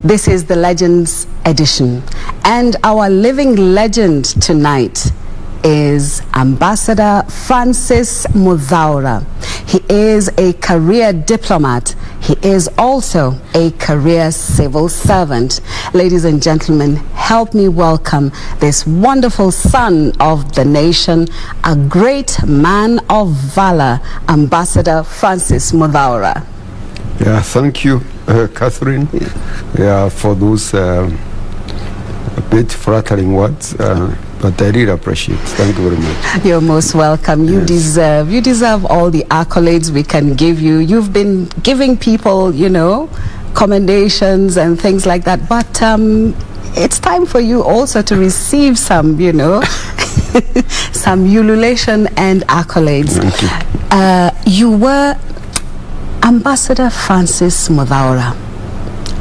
This is the Legends edition, and our living legend tonight is Ambassador Francis Muthaura. He is a career diplomat. He is also a career civil servant. Ladies and gentlemen, help me welcome this wonderful son of the nation, a great man of valor, Ambassador Francis Muthaura. Yeah, thank you, Catherine, for those bit flattering words. But I really appreciate it. Thank you very much. You're most welcome. You deserve all the accolades we can give you. You've been giving people, commendations and things like that. But it's time for you also to receive some, some ululation and accolades. Thank you. You were Ambassador Francis Muthaura,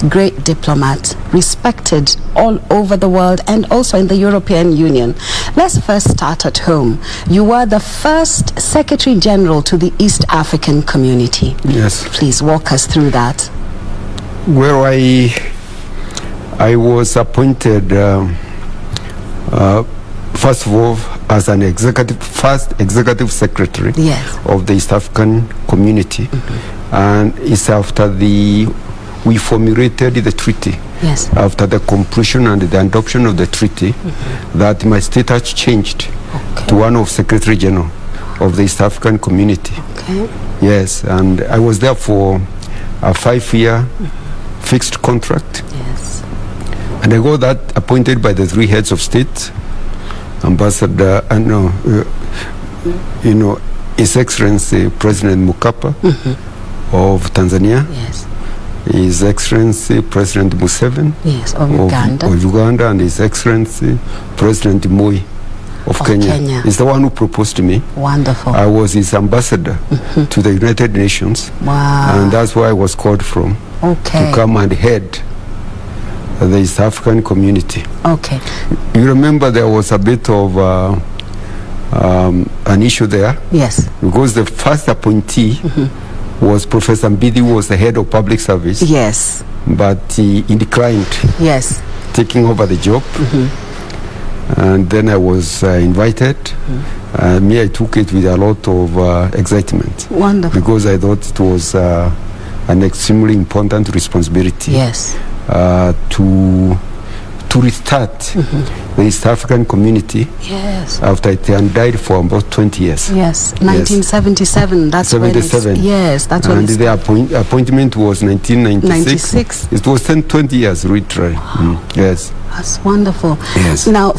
great diplomat, respected all over the world and also in the European Union. Let's first start at home. You were the first Secretary General to the East African Community. Yes. Please walk us through that. Well, I was appointed, first of all, as an first executive secretary of the East African Community. And it's after we formulated the treaty. After the completion and the adoption of the treaty, that my status changed to one of Secretary General of the East African Community. Yes, and I was there for a 5-year fixed contract. And I got that appointed by the 3 heads of state, Ambassador, His Excellency President Mkapa of Tanzania. His Excellency President Museveni of Uganda, and His Excellency President Moi of Kenya. He's the one who proposed to me. Wonderful. I was his ambassador to the United Nations. And that's why I was called from to come and head the East African Community. You remember there was a bit of an issue there. Because the first appointee was Professor Mbidi, who was the head of public service. But he declined taking over the job. And then I was invited. I took it with a lot of excitement. Wonderful. Because I thought it was an extremely important responsibility to restart the East African Community after it had died for about 20 years. 1977, that's 77. That's when and the appointment was 1996. It was 20 years, literally. That's wonderful. Now,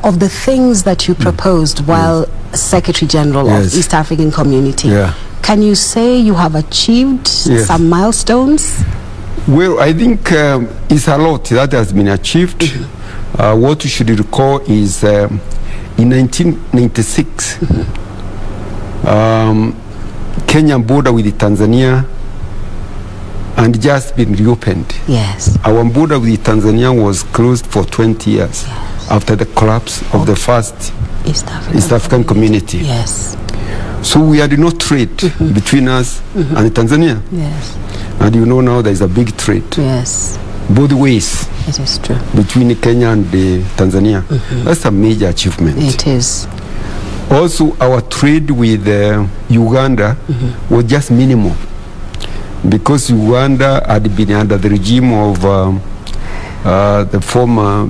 of the things that you proposed while Secretary General of East African Community, can you say you have achieved some milestones? Well, I think it's a lot that has been achieved. What you should recall is in 1996, Kenya border with Tanzania and just been reopened. Our border with Tanzania was closed for 20 years after the collapse of the first East African Community. So we had no trade between us and Tanzania. And now there is a big trade. Both ways. It is true. Between Kenya and Tanzania. That's a major achievement. It is. Also, our trade with Uganda was just minimal. Because Uganda had been under the regime of the former,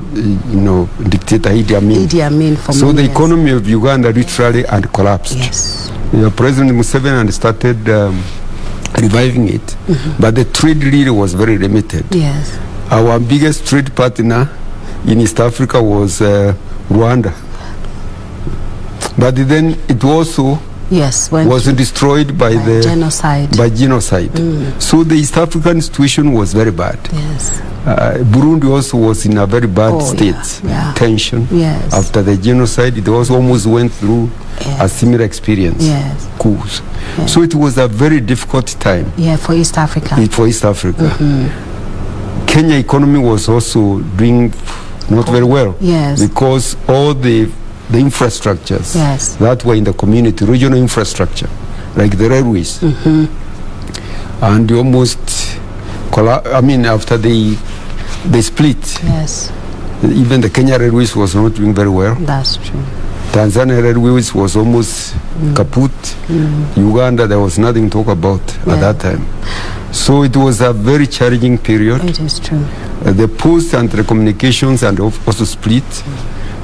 dictator Idi Amin. So the economy of Uganda literally had collapsed. President Museveni had started reviving it, but the trade really was very limited. Our biggest trade partner in East Africa was Rwanda. But then it also was destroyed by genocide. So the East African situation was very bad. Burundi also was in a very bad state, tension. After the genocide, it also almost went through a similar experience. Coups. So it was a very difficult time. For East Africa. Kenya economy was also doing not very well. Because all the infrastructures that were in the community, regional infrastructure, like the railways, and almost, after the they split. Yes, Even the Kenya Railways was not doing very well. that's true. Tanzania Railways was almost kaput. Uganda, there was nothing to talk about Yeah. at that time. So it was a very challenging period. It is true. The post and telecommunications and also split.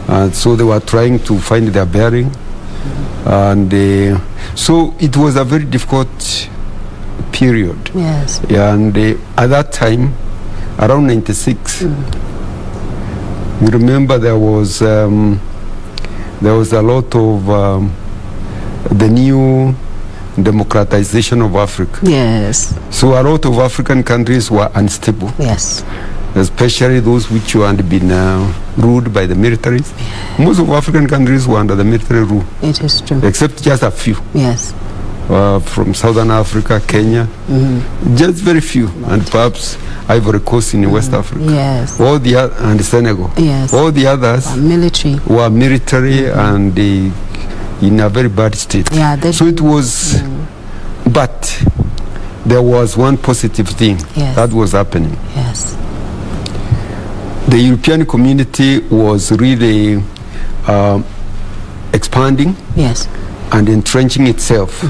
And so they were trying to find their bearing. And so it was a very difficult period. Yes. Yeah, and at that time, around 96, you remember there was a lot of the new democratization of Africa. Yes. So a lot of African countries were unstable, Yes. especially those which had been ruled by the militaries. Most of African countries were under the military rule, It is true. except just a few. Yes. From Southern Africa, Kenya, just very few, and perhaps Ivory Coast in West Africa. Yes. All the and Senegal. Yes. All the others Military. were military and in a very bad state. Yeah. So it was, but there was one positive thing Yes. that was happening. Yes. The European community was really expanding Yes. and entrenching itself.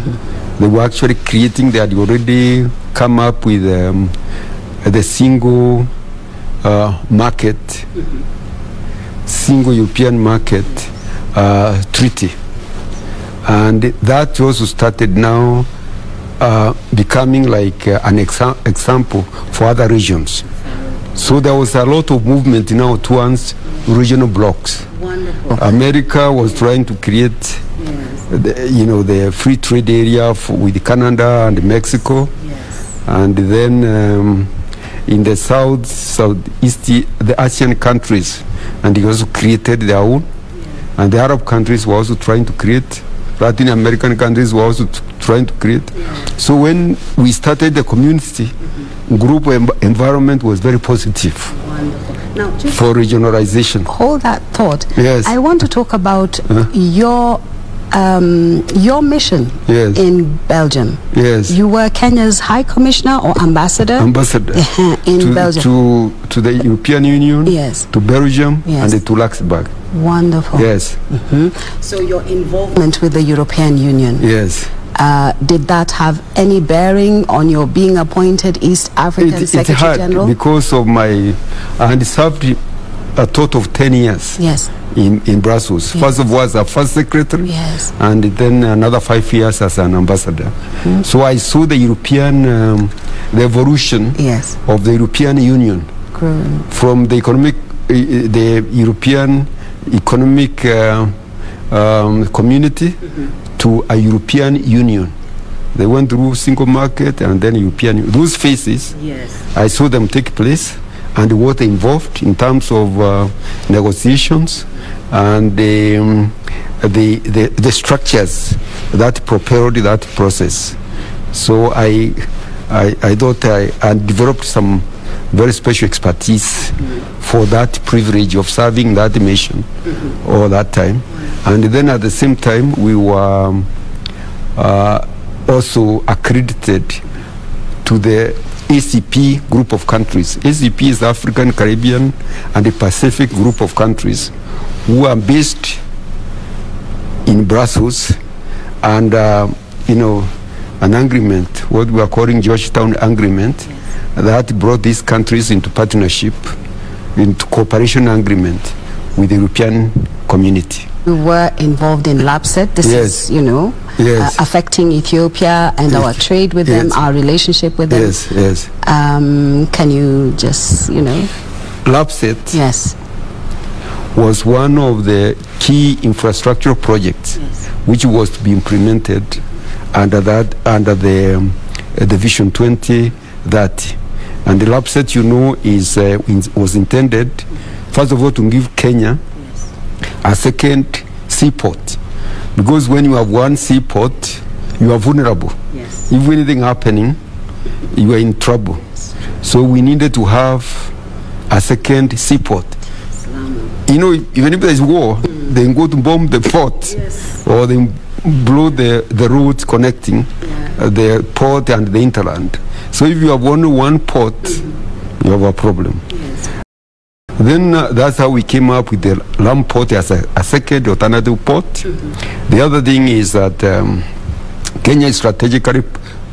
They were actually creating, they had already come up with the single market, single European market treaty. And that also started now becoming like an example for other regions. So there was a lot of movement now towards regional blocks. Wonderful. America was trying to create the free trade area with Canada and Mexico. Yes. And then in the southeast, the Asian countries, and they also created their own. And the Arab countries were also trying to create. Latin American countries were also trying to create. So when we started the community, group environment was very positive Wonderful. Now, just for regionalization. hold that thought. Yes. I want to talk about your mission Yes. in Belgium. Yes. You were Kenya's High Commissioner or Ambassador Ambassador in Belgium. to the European Union, Yes. to Belgium, Yes. and to Luxembourg. Wonderful. Yes, So your involvement with the European Union, yes. did that have any bearing on your being appointed East African It Secretary had General? because of I had served a total of 10 years Yes. in Brussels. Yes. First of all as a first secretary, Yes. and then another 5 years as an ambassador. So I saw the European, the evolution Yes. of the European Union Growing. from the the European economic community to a European Union. They went through single market and then European. Those phases, Yes. I saw them take place and what involved in terms of negotiations and the structures that propelled that process. So I thought I developed some very special expertise for that privilege of serving that mission all that time. And then at the same time, we were also accredited to the ACP group of countries. ACP is African, Caribbean, and the Pacific group of countries who are based in Brussels, and an agreement, what we are calling Georgetown Agreement, that brought these countries into partnership, into cooperation agreement with the European community. We were involved in LAPSET. This Yes. is, Yes. affecting Ethiopia and our trade with them, Yes. our relationship with them. Yes, yes. Can you just, LAPSET Yes. was one of the key infrastructure projects which was to be implemented under the Vision 2030. And the LAPSET, was intended, first of all, to give Kenya a second seaport. Because when you have one seaport, you are vulnerable. Yes. If anything happening, you are in trouble. So we needed to have a second seaport. Even if there's war, they go to bomb the port, or they blow the roads connecting the port and the hinterland. So if you have only one port, you have a problem. Then that's how we came up with the Lamu port as a second alternative port. The other thing is that Kenya is strategically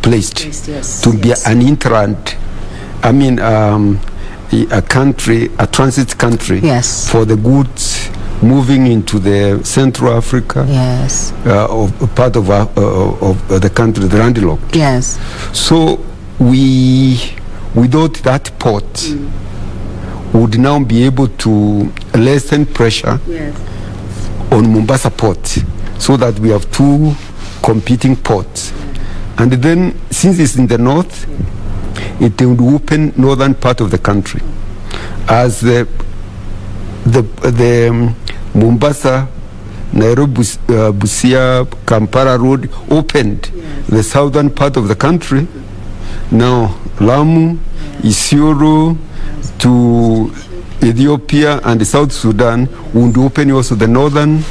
placed to be an intrant, a country, a transit country for the goods moving into the Central Africa, of part of the country, the landlocked. Yes. So without that port, would now be able to lessen pressure on Mombasa port, so that we have two competing ports. And then, since it's in the north, it would open northern part of the country. As the Mombasa, Nairobi, Busia, Kampala road opened the southern part of the country, now Lamu, Isiolo to Ethiopia and South Sudan would open also the northern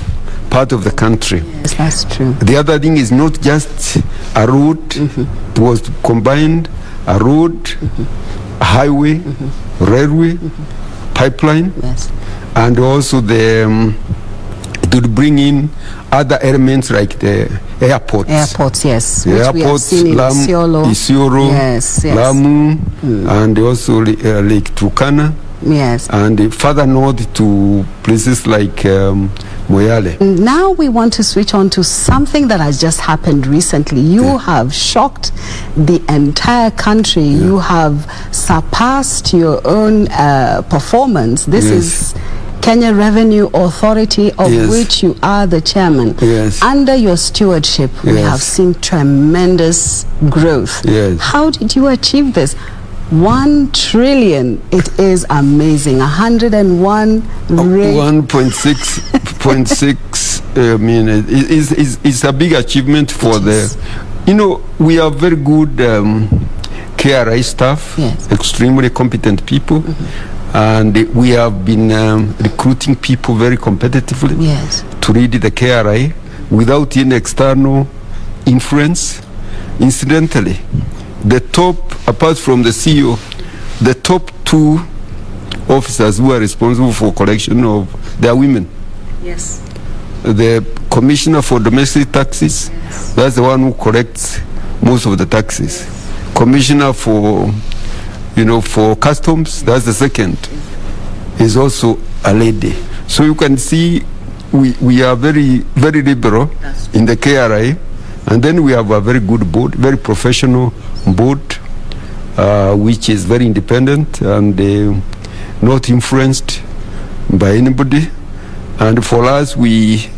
part of the country. Yes, that's true. The other thing is not just a road, it was combined a road, a highway, railway, pipeline, and also the it would bring in other elements like the airports. Airports, yes. The airports, Lamu, Isiolo, Lamu, and also Lake Turkana. Yes. And further north to places like Moyale. Now we want to switch on to something that has just happened recently. You have shocked the entire country. You have surpassed your own performance. This is Kenya Revenue Authority, of which you are the chairman. Under your stewardship, we have seen tremendous growth. How did you achieve this? 1 trillion, it is amazing. 101 1.6 I mean, it's a big achievement for we are very good KRI staff, extremely competent people, and we have been recruiting people very competitively to lead the KRI without any external influence. Incidentally, the top, apart from the CEO, the top 2 officers who are responsible for collection of, they are women. The Commissioner for Domestic Taxes, that's the one who collects most of the taxes. Commissioner for, for Customs, that's the second, is also a lady. So you can see we are very, very liberal in the KRI. And then we have a very good board, very professional board, which is very independent and not influenced by anybody. And for us, we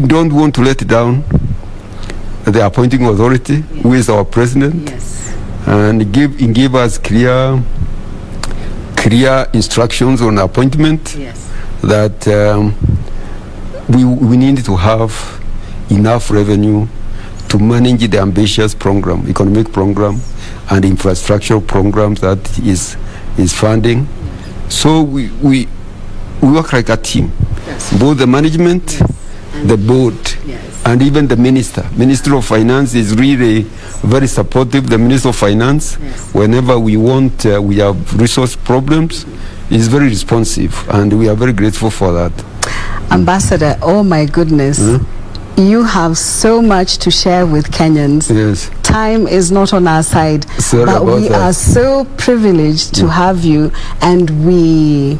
don't want to let down the appointing authority, who is our president, and give us clear instructions on appointment that we need to have enough revenue to manage the ambitious program, economic program, and infrastructural programs that is funding. So we work like a team, both the management, the board, and even the Minister of Finance is really very supportive. The Minister of Finance, whenever we want, we have resource problems, is very responsive, and we are very grateful for that. Ambassador, oh my goodness, you have so much to share with Kenyans. Time is not on our side, but we are so privileged to have you, and we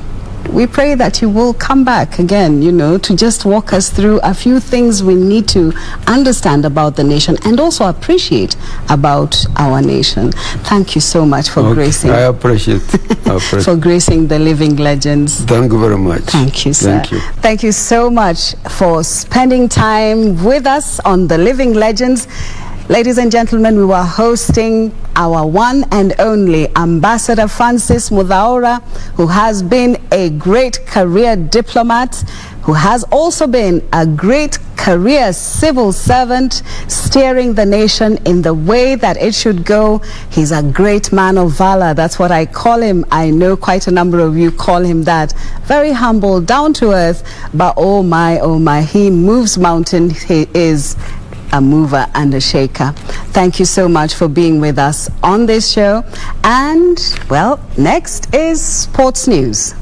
pray that you will come back again, to just walk us through a few things we need to understand about the nation and also appreciate about our nation. Thank you so much for gracing. I appreciate for gracing the Living Legends. Thank you very much. Thank you, sir. Thank you. Thank you so much for spending time with us on the Living Legends. Ladies and gentlemen, we were hosting our one and only Ambassador Francis Muthaura, who has been a great career diplomat, who has also been a great career civil servant, steering the nation in the way that it should go. He's a great man of valor. That's what I call him. I know quite a number of you call him that. Very humble, down to earth, but oh my, he moves mountains. He is a mover and a shaker. Thank you so much for being with us on this show. And, well, next is sports news.